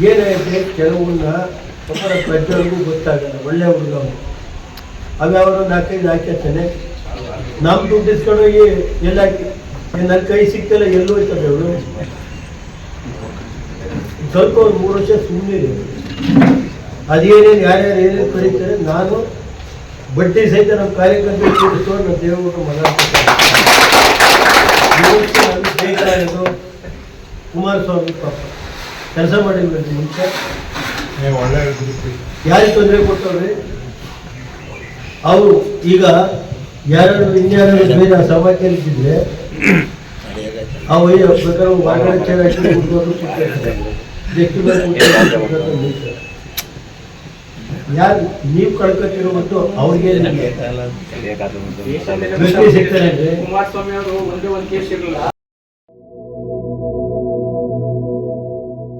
ಏನಾಯ್ತು, ಕೆಲವನ್ನ ಒಬ್ಬರ ಪ್ರಜ್ವರಿಗೂ ಗೊತ್ತಾಗಲ್ಲ, ಒಳ್ಳೆ ಹುಡುಗ ಅವ್ಯಾವರು 4-5 ಹಾಕಿರ್ತಾನೆ. ನಮ್ಮ ದುಡ್ಡು ಇಸ್ಕೊಂಡೋಗಿ ಎಲ್ಲ ನನ್ನ ಕೈ ಸಿಗ್ತಲ್ಲ, ಎಲ್ಲೂ ಹೋಯ್ತದೆ ಅವಳು. ಸ್ವಲ್ಪ ಒಂದು 3 ವರ್ಷ ಸುಮ್ಮನೆ ಅದೇನೇನು ಯಾರ್ಯಾರು ಏನೇನು ಕರೀತಾರೆ. ನಾನು ಬಡ್ಡಿ ಸಹಿತ ನಮ್ಮ ಕಾರ್ಯಕರ್ತರು ಕೂಡಿಸ್ಕೊಂಡು ನಮ್ಮ ದೇವಗುರು ಮಗ ಬೇಕಾಗಿದ್ದು ಕುಮಾರಸ್ವಾಮಿ ಪಾಪ ಕೆಲಸ ಮಾಡಿರ್ಬೇಕು. ಮುಂಚೆ ಯಾರಿಗೆ ತೊಂದರೆ ಕೊಟ್ಟವ್ರಿ ಅವರು. ಈಗ ಯಾರು ಇನ್ಯಾರು ಬೇರೆ ಸಭಾ ಕೇಳಿಸಿದ್ರೆ ಅವು ಬೇಕಾದ್ರೆ ಮಾತಾಡೋ ಯಾರು ನೀವು ಕಳ್ಕೊತಿರೋ ಮತ್ತು ಅವ್ರಿಗೆ ಸಿಗ್ತಾರೆ. ಕುಮಾರಸ್ವಾಮಿ ಅವರು ಒಂದೇ ಒಂದು ಕೇಸ್ ಇರಲಿಲ್ಲ.